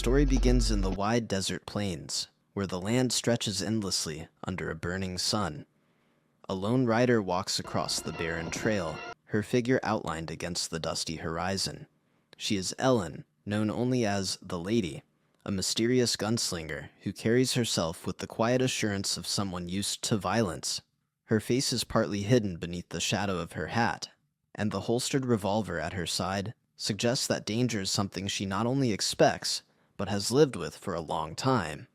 story begins in the wide desert plains, where the land stretches endlessly under a burning sun. A lone rider walks across the barren trail, her figure outlined against the dusty horizon. She is Ellen, known only as the Lady, a mysterious gunslinger who carries herself with the quiet assurance of someone used to violence. Her face is partly hidden beneath the shadow of her hat, and the holstered revolver at her side suggests that danger is something she not only expects, but has lived with for a long time.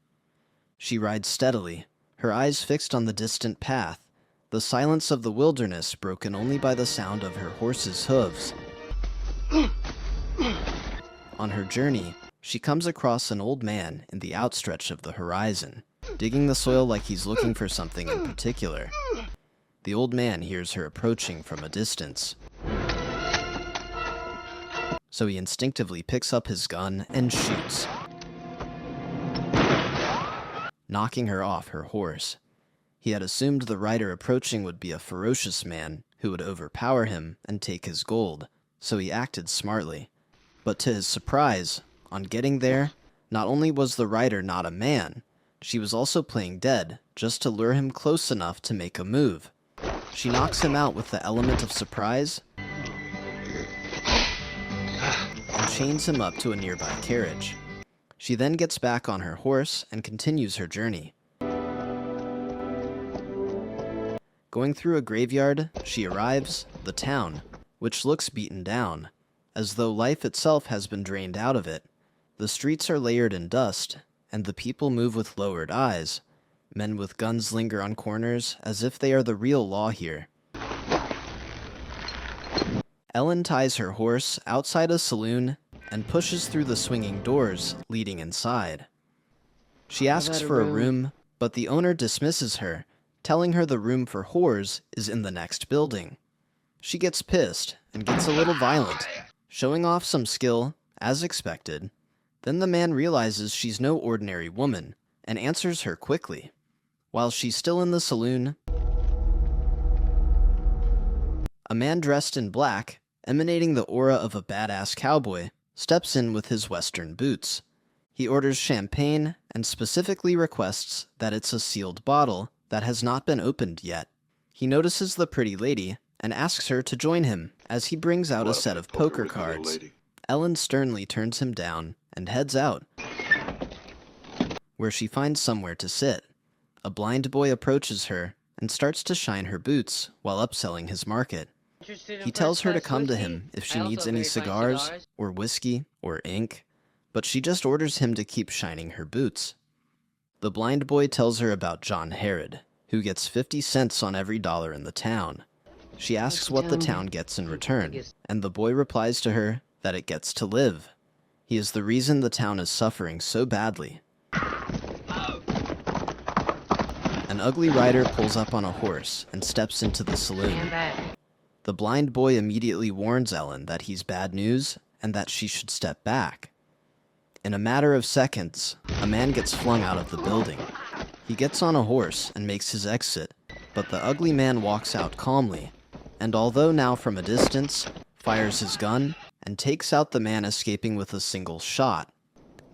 She rides steadily, her eyes fixed on the distant path, the silence of the wilderness broken only by the sound of her horse's hooves. On her journey, she comes across an old man in the outstretch of the horizon, digging the soil like he's looking for something in particular. The old man hears her approaching from a distance, so he instinctively picks up his gun and shoots, knocking her off her horse. He had assumed the rider approaching would be a ferocious man who would overpower him and take his gold, so he acted smartly. But to his surprise, on getting there, not only was the rider not a man, she was also playing dead just to lure him close enough to make a move. She knocks him out with the element of surprise and chains him up to a nearby carriage. She then gets back on her horse and continues her journey. Going through a graveyard, she arrives, the town, which looks beaten down, as though life itself has been drained out of it. The streets are layered in dust, and the people move with lowered eyes. Men with guns linger on corners, as if they are the real law here. Ellen ties her horse outside a saloon and pushes through the swinging doors leading inside. She asks for a room, but the owner dismisses her, telling her the room for whores is in the next building. She gets pissed and gets a little violent, showing off some skill, as expected. Then the man realizes she's no ordinary woman and answers her quickly. While she's still in the saloon, a man dressed in black, emanating the aura of a badass cowboy, steps in with his western boots. He orders champagne and specifically requests that it's a sealed bottle that has not been opened yet. He notices the pretty lady and asks her to join him as he brings out a set of poker cards. Ellen sternly turns him down and heads out, where she finds somewhere to sit. A blind boy approaches her and starts to shine her boots while upselling his market. He tells her to come to him if she needs any cigars, or whiskey, or ink, but she just orders him to keep shining her boots. The blind boy tells her about John Herod, who gets 50 cents on every dollar in the town. She asks what the town gets in return, and the boy replies to her that it gets to live. He is the reason the town is suffering so badly. An ugly rider pulls up on a horse and steps into the saloon. The blind boy immediately warns Ellen that he's bad news and that she should step back. In a matter of seconds, a man gets flung out of the building. He gets on a horse and makes his exit, but the ugly man walks out calmly, and although now from a distance, fires his gun and takes out the man escaping with a single shot.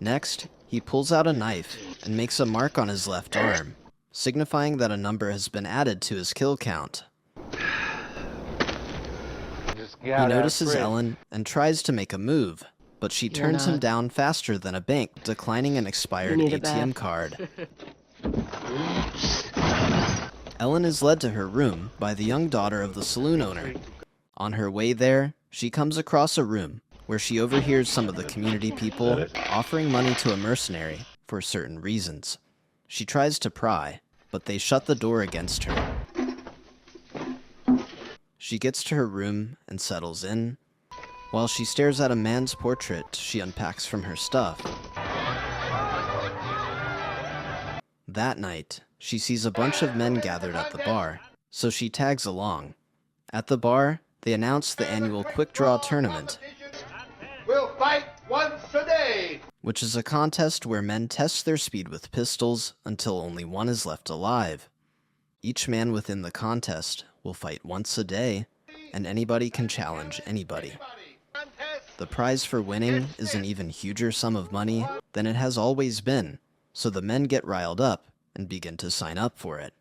Next, he pulls out a knife and makes a mark on his left arm, signifying that a number has been added to his kill count. He notices Ellen and tries to make a move, but she turns him down faster than a bank declining an expired ATM card. Ellen is led to her room by the young daughter of the saloon owner. On her way there, she comes across a room where she overhears some of the community people offering money to a mercenary for certain reasons. She tries to pry, but they shut the door against her. She gets to her room and settles in. While she stares at a man's portrait, she unpacks from her stuff. That night, she sees a bunch of men gathered at the bar, so she tags along. At the bar, they announce the annual quick draw tournament. We'll fight once a day, which is a contest where men test their speed with pistols until only one is left alive. Each man within the contest will fight once a day, and anybody can challenge anybody. The prize for winning is an even huger sum of money than it has always been, so the men get riled up and begin to sign up for it.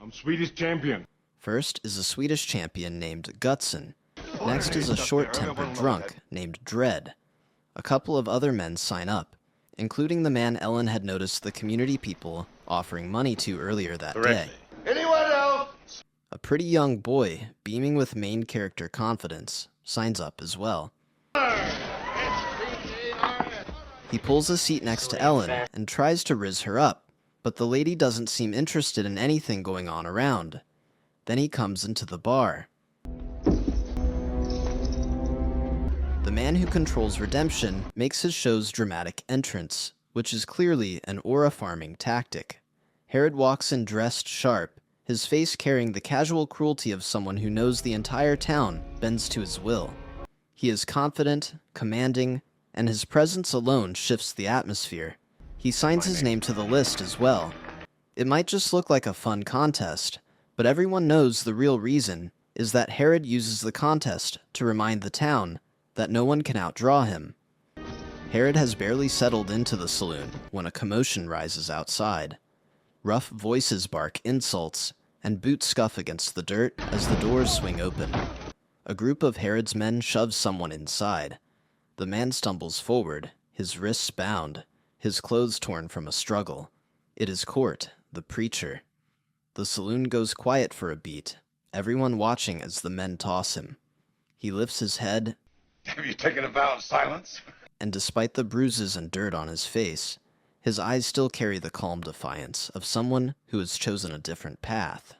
I'm Swedish champion. First is a Swedish champion named Gutson. Next is a short-tempered drunk named Dread. A couple of other men sign up, including the man Ellen had noticed the community people offering money to earlier that day. Anyone else? A pretty young boy, beaming with main character confidence, signs up as well. He pulls a seat next to Ellen and tries to rizz her up, but the lady doesn't seem interested in anything going on around. Then he comes into the bar. The man who controls redemption makes his show's dramatic entrance, which is clearly an aura-farming tactic. Herod walks in dressed sharp, his face carrying the casual cruelty of someone who knows the entire town bends to his will. He is confident, commanding, and his presence alone shifts the atmosphere. He signs his name to the list as well. It might just look like a fun contest, but everyone knows the real reason is that Herod uses the contest to remind the town that no one can outdraw him. Herod has barely settled into the saloon when a commotion rises outside. Rough voices bark insults, and boots scuff against the dirt as the doors swing open. A group of Herod's men shoves someone inside. The man stumbles forward, his wrists bound, his clothes torn from a struggle. It is Court, the preacher. The saloon goes quiet for a beat, everyone watching as the men toss him. He lifts his head. Have you taken a vow of silence? And despite the bruises and dirt on his face, his eyes still carry the calm defiance of someone who has chosen a different path.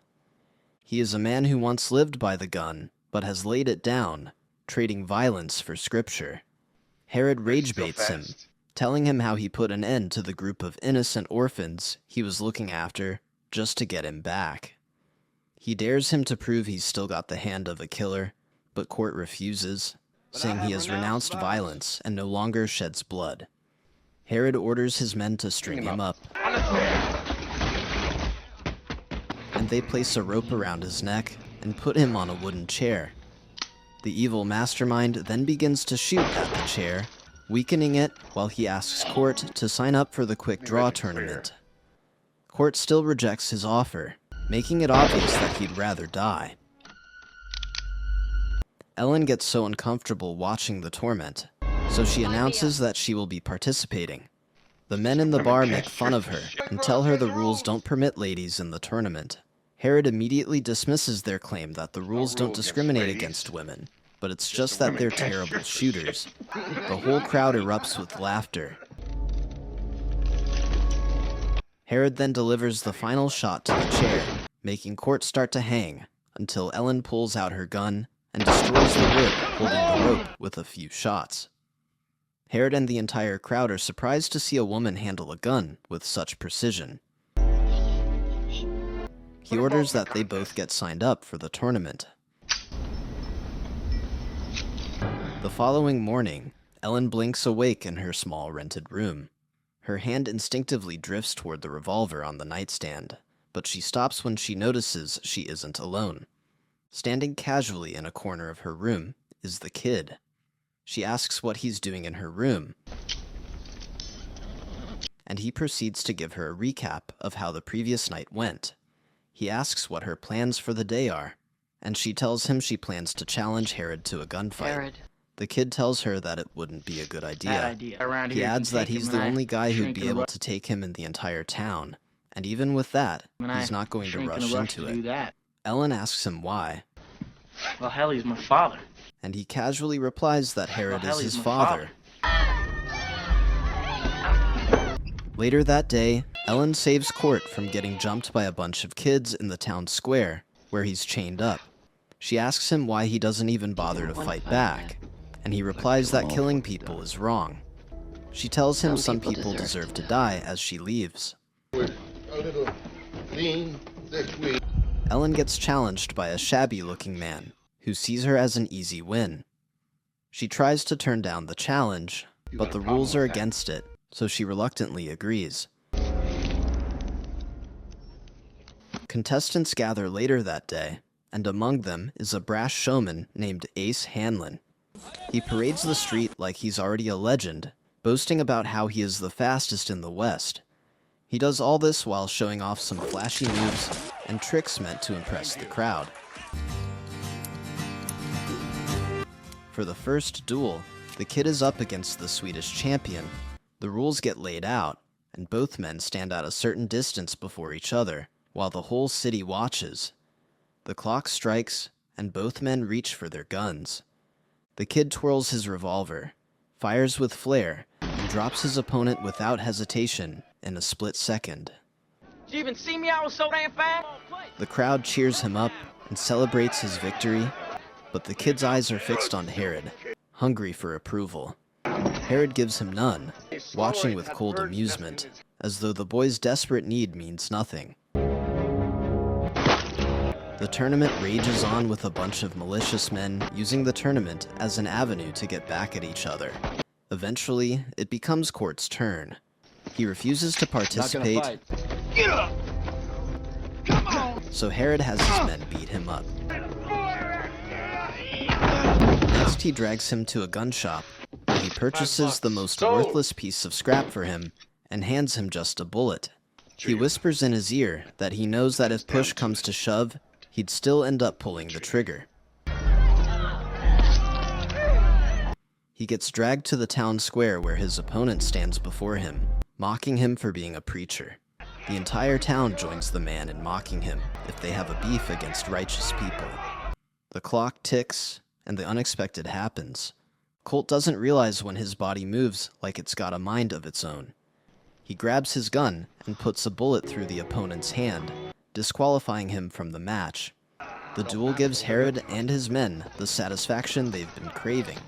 He is a man who once lived by the gun, but has laid it down, trading violence for scripture. Herod rage baits him, telling him how he put an end to the group of innocent orphans he was looking after just to get him back. He dares him to prove he's still got the hand of a killer, but Court refuses, saying he has renounced violence and no longer sheds blood. Herod orders his men to string him up, and they place a rope around his neck and put him on a wooden chair. The evil mastermind then begins to shoot at the chair, weakening it while he asks Court to sign up for the quick draw tournament. Court still rejects his offer, making it obvious that he'd rather die. Ellen gets so uncomfortable watching the torment, so she announces that she will be participating. The men in the bar make fun of her and tell her the rules don't permit ladies in the tournament. Herod immediately dismisses their claim that the rules don't discriminate against women, but it's just that they're terrible shooters. The whole crowd erupts with laughter. Herod then delivers the final shot to the chair, making Court start to hang, until Ellen pulls out her gun and destroys the wood holding the rope with a few shots. Herod and the entire crowd are surprised to see a woman handle a gun with such precision. He orders that they both get signed up for the tournament. The following morning, Ellen blinks awake in her small rented room. Her hand instinctively drifts toward the revolver on the nightstand, but she stops when she notices she isn't alone. Standing casually in a corner of her room is the kid. She asks what he's doing in her room, and he proceeds to give her a recap of how the previous night went. He asks what her plans for the day are, and she tells him she plans to challenge Herod to a gunfight. Herod. The kid tells her that it wouldn't be a good idea. Bad idea. Around He here, adds you can that take he's him the and I only guy who'd shrink be in a able rush. to take him in the entire town, and even with that, And I he's not going to shrink in a rush rush into to do it. that. Ellen asks him why, Well, hell, he's my father. and he casually replies that Herod hell, is he's his my father. Later that day, Ellen saves Court from getting jumped by a bunch of kids in the town square, where he's chained up. She asks him why he doesn't even bother to fight back, and he replies that killing people is wrong. She tells him some people deserve to die as she leaves. We're a little lean this week. Ellen gets challenged by a shabby-looking man, who sees her as an easy win. She tries to turn down the challenge, but the rules are against it, so she reluctantly agrees. Contestants gather later that day, and among them is a brash showman named Ace Hanlon. He parades the street like he's already a legend, boasting about how he is the fastest in the West. He does all this while showing off some flashy moves and tricks meant to impress the crowd. For the first duel, the kid is up against the Swedish champion. The rules get laid out, and both men stand at a certain distance before each other, while the whole city watches. The clock strikes, and both men reach for their guns. The kid twirls his revolver, fires with flair, and drops his opponent without hesitation in a split second. Did you even see me? I was so damn fast. The crowd cheers him up and celebrates his victory, but the kid's eyes are fixed on Herod, hungry for approval. Herod gives him none, watching with cold amusement, as though the boy's desperate need means nothing. The tournament rages on with a bunch of malicious men using the tournament as an avenue to get back at each other. Eventually, it becomes Court's turn. He refuses to participate, so Herod has his men beat him up. Next, he drags him to a gun shop, where he purchases the most worthless piece of scrap for him and hands him just a bullet. He whispers in his ear that he knows that if push comes to shove, he'd still end up pulling the trigger. He gets dragged to the town square where his opponent stands before him, mocking him for being a preacher. The entire town joins the man in mocking him if they have a beef against righteous people. The clock ticks, and the unexpected happens. Colt doesn't realize when his body moves like it's got a mind of its own. He grabs his gun and puts a bullet through the opponent's hand, disqualifying him from the match. The duel gives Herod and his men the satisfaction they've been craving.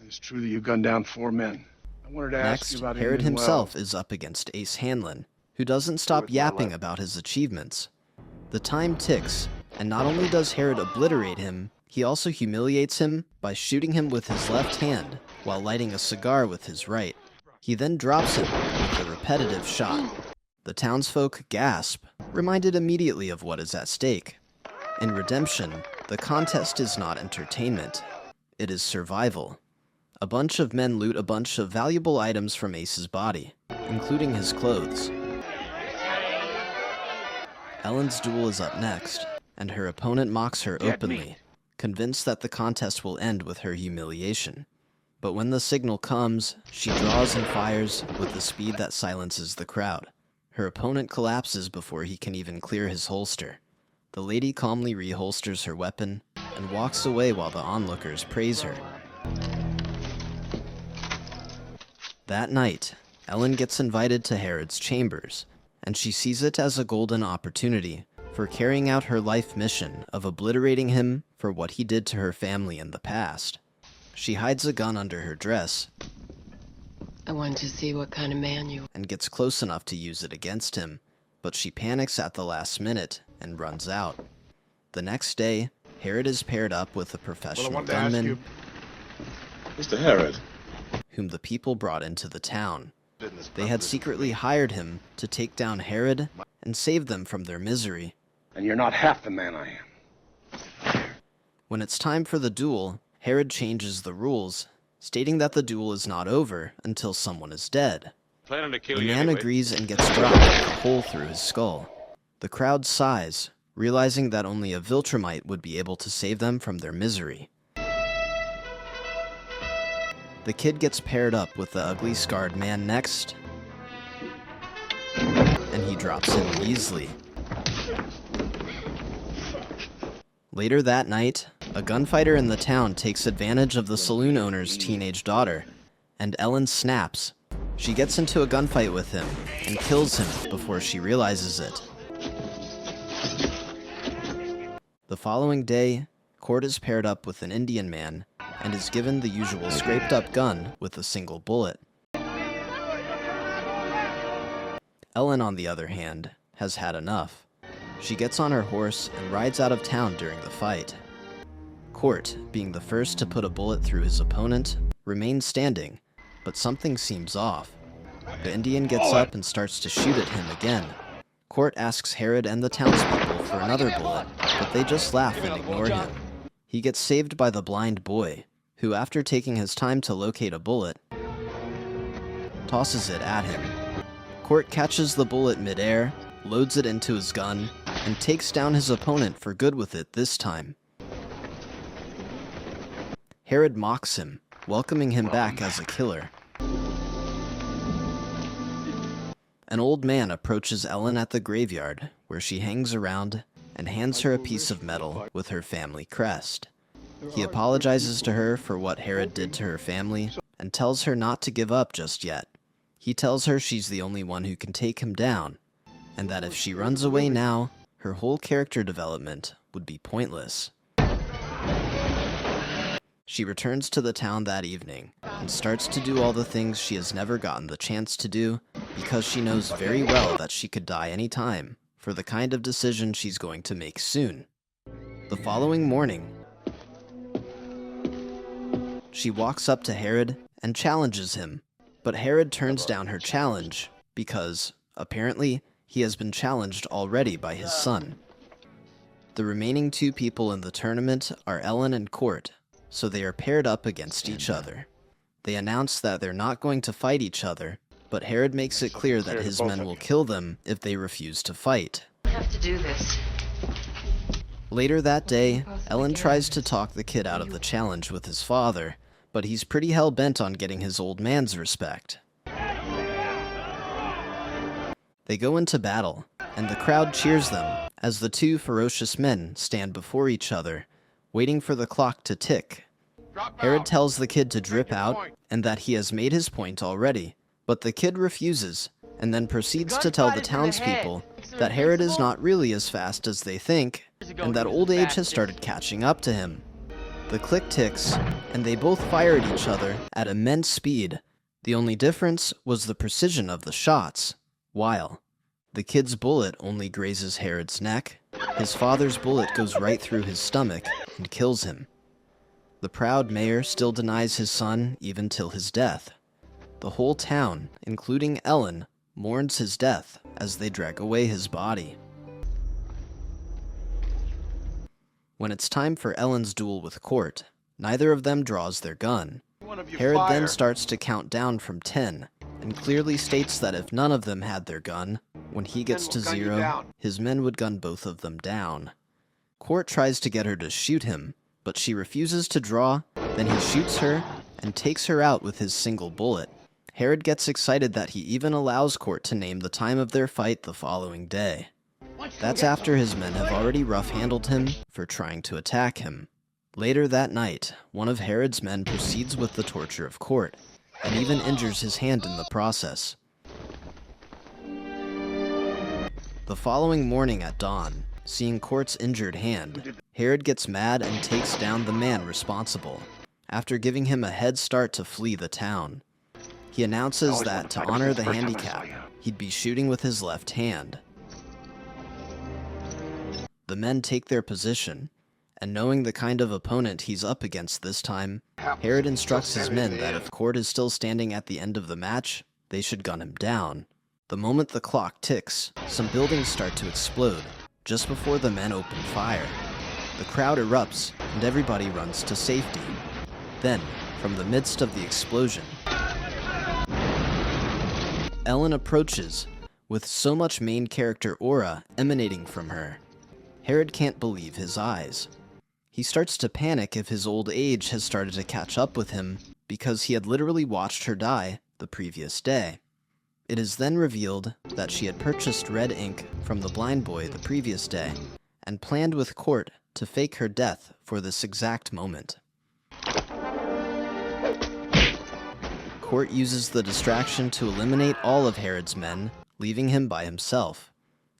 It's true that you gunned down 4 men. I wanted to ask you Next, about Herod him as himself well. is up against Ace Hanlon, who doesn't stop yapping about his achievements. The time ticks, and not only does Herod obliterate him, he also humiliates him by shooting him with his left hand while lighting a cigar with his right. He then drops him with a repetitive shot. The townsfolk gasp, reminded immediately of what is at stake. In Redemption, the contest is not entertainment. It is survival. A bunch of men loot a bunch of valuable items from Ace's body, including his clothes. Ellen's duel is up next, and her opponent mocks her openly, convinced that the contest will end with her humiliation. But when the signal comes, she draws and fires with the speed that silences the crowd. Her opponent collapses before he can even clear his holster. The lady calmly reholsters her weapon and walks away while the onlookers praise her. That night, Ellen gets invited to Herod's chambers, and she sees it as a golden opportunity for carrying out her life mission of obliterating him for what he did to her family in the past. She hides a gun under her dress I wanted to see what kind of man you and gets close enough to use it against him, but she panics at the last minute and runs out. The next day, Herod is paired up with a professional gunman Mr. Herod. whom the people brought into the town. They had secretly hired him to take down Herod and save them from their misery. And you're not half the man I am. When it's time for the duel, Herod changes the rules, stating that the duel is not over until someone is dead. Planning to kill The you man anyway. agrees and gets dropped with a hole through his skull. The crowd sighs, realizing that only a Viltrumite would be able to save them from their misery. The kid gets paired up with the ugly scarred man next, and he drops him easily. Later that night, a gunfighter in the town takes advantage of the saloon owner's teenage daughter, and Ellen snaps. She gets into a gunfight with him and kills him before she realizes it. The following day, Court is paired up with an Indian man and is given the usual scraped-up gun with a single bullet. Ellen, on the other hand, has had enough. She gets on her horse and rides out of town during the fight. Court, being the first to put a bullet through his opponent, remains standing, but something seems off. The Indian gets up and starts to shoot at him again. Court asks Herod and the townspeople for another bullet, but they just laugh and ignore him. He gets saved by the blind boy, who, after taking his time to locate a bullet, tosses it at him. Court catches the bullet midair, loads it into his gun, and takes down his opponent for good with it this time. Herod mocks him, welcoming him back as a killer. An old man approaches Ellen at the graveyard, where she hangs around and hands her a piece of metal with her family crest. He apologizes to her for what Herod did to her family and tells her not to give up just yet. He tells her she's the only one who can take him down, and that if she runs away now, her whole character development would be pointless. She returns to the town that evening and starts to do all the things she has never gotten the chance to do because she knows very well that she could die any time for the kind of decision she's going to make soon. The following morning, she walks up to Herod and challenges him, but Herod turns down her challenge because, apparently, he has been challenged already by his son. The remaining two people in the tournament are Ellen and Court, so they are paired up against each other. They announce that they're not going to fight each other, but Herod makes it clear that his men will kill them if they refuse to fight. I have to do this. Later that day, Ellen tries to talk the kid out of the challenge with his father, but he's pretty hell-bent on getting his old man's respect. They go into battle, and the crowd cheers them as the two ferocious men stand before each other, waiting for the clock to tick. Herod tells the kid to drip out and that he has made his point already, but the kid refuses and then proceeds to tell the townspeople that Herod is not really as fast as they think and that old age has started catching up to him. The click ticks, and they both fire at each other at immense speed. The only difference was the precision of the shots. While the kid's bullet only grazes Herod's neck, his father's bullet goes right through his stomach and kills him. The proud mayor still denies his son even till his death. The whole town, including Ellen, mourns his death as they drag away his body. When it's time for Ellen's duel with Court, neither of them draws their gun. Herod then starts to count down from 10, and clearly states that if none of them had their gun, when he gets to 0, his men would gun both of them down. Court tries to get her to shoot him, but she refuses to draw, then he shoots her and takes her out with his single bullet. Herod gets excited that he even allows Court to name the time of their fight the following day. That's after his men have already rough-handled him for trying to attack him. Later that night, one of Herod's men proceeds with the torture of Court, and even injures his hand in the process. The following morning at dawn, seeing Court's injured hand, Herod gets mad and takes down the man responsible, after giving him a head start to flee the town. He announces that to honor the handicap, he'd be shooting with his left hand. The men take their position, and knowing the kind of opponent he's up against this time, Herod instructs his men that if Court is still standing at the end of the match, they should gun him down. The moment the clock ticks, some buildings start to explode, just before the men open fire. The crowd erupts, and everybody runs to safety. Then, from the midst of the explosion, Ellen approaches, with so much main character aura emanating from her. Herod can't believe his eyes. He starts to panic if his old age has started to catch up with him, because he had literally watched her die the previous day. It is then revealed that she had purchased red ink from the blind boy the previous day, and planned with Court to fake her death for this exact moment. Court uses the distraction to eliminate all of Herod's men, leaving him by himself.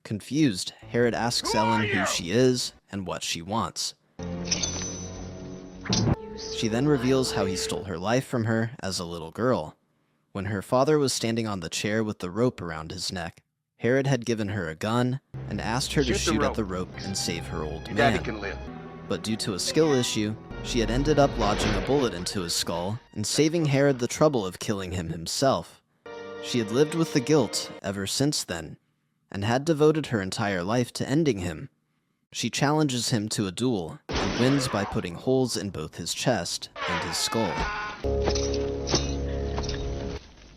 Confused, Herod asks Ellen who she is and what she wants. She then reveals how he stole her life from her as a little girl. When her father was standing on the chair with the rope around his neck, Herod had given her a gun and asked her to shoot at the rope and save her old man. But due to a skill issue, she had ended up lodging a bullet into his skull and saving Herod the trouble of killing him himself. She had lived with the guilt ever since then, and had devoted her entire life to ending him. She challenges him to a duel and wins by putting holes in both his chest and his skull.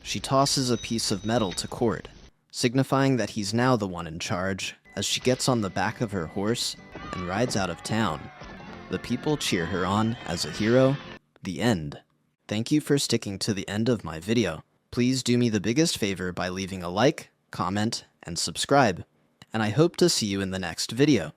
She tosses a piece of metal to Cord, signifying that he's now the one in charge, as she gets on the back of her horse and rides out of town. The people cheer her on as a hero. The end. Thank you for sticking to the end of my video. Please do me the biggest favor by leaving a like, comment, and subscribe. And I hope to see you in the next video.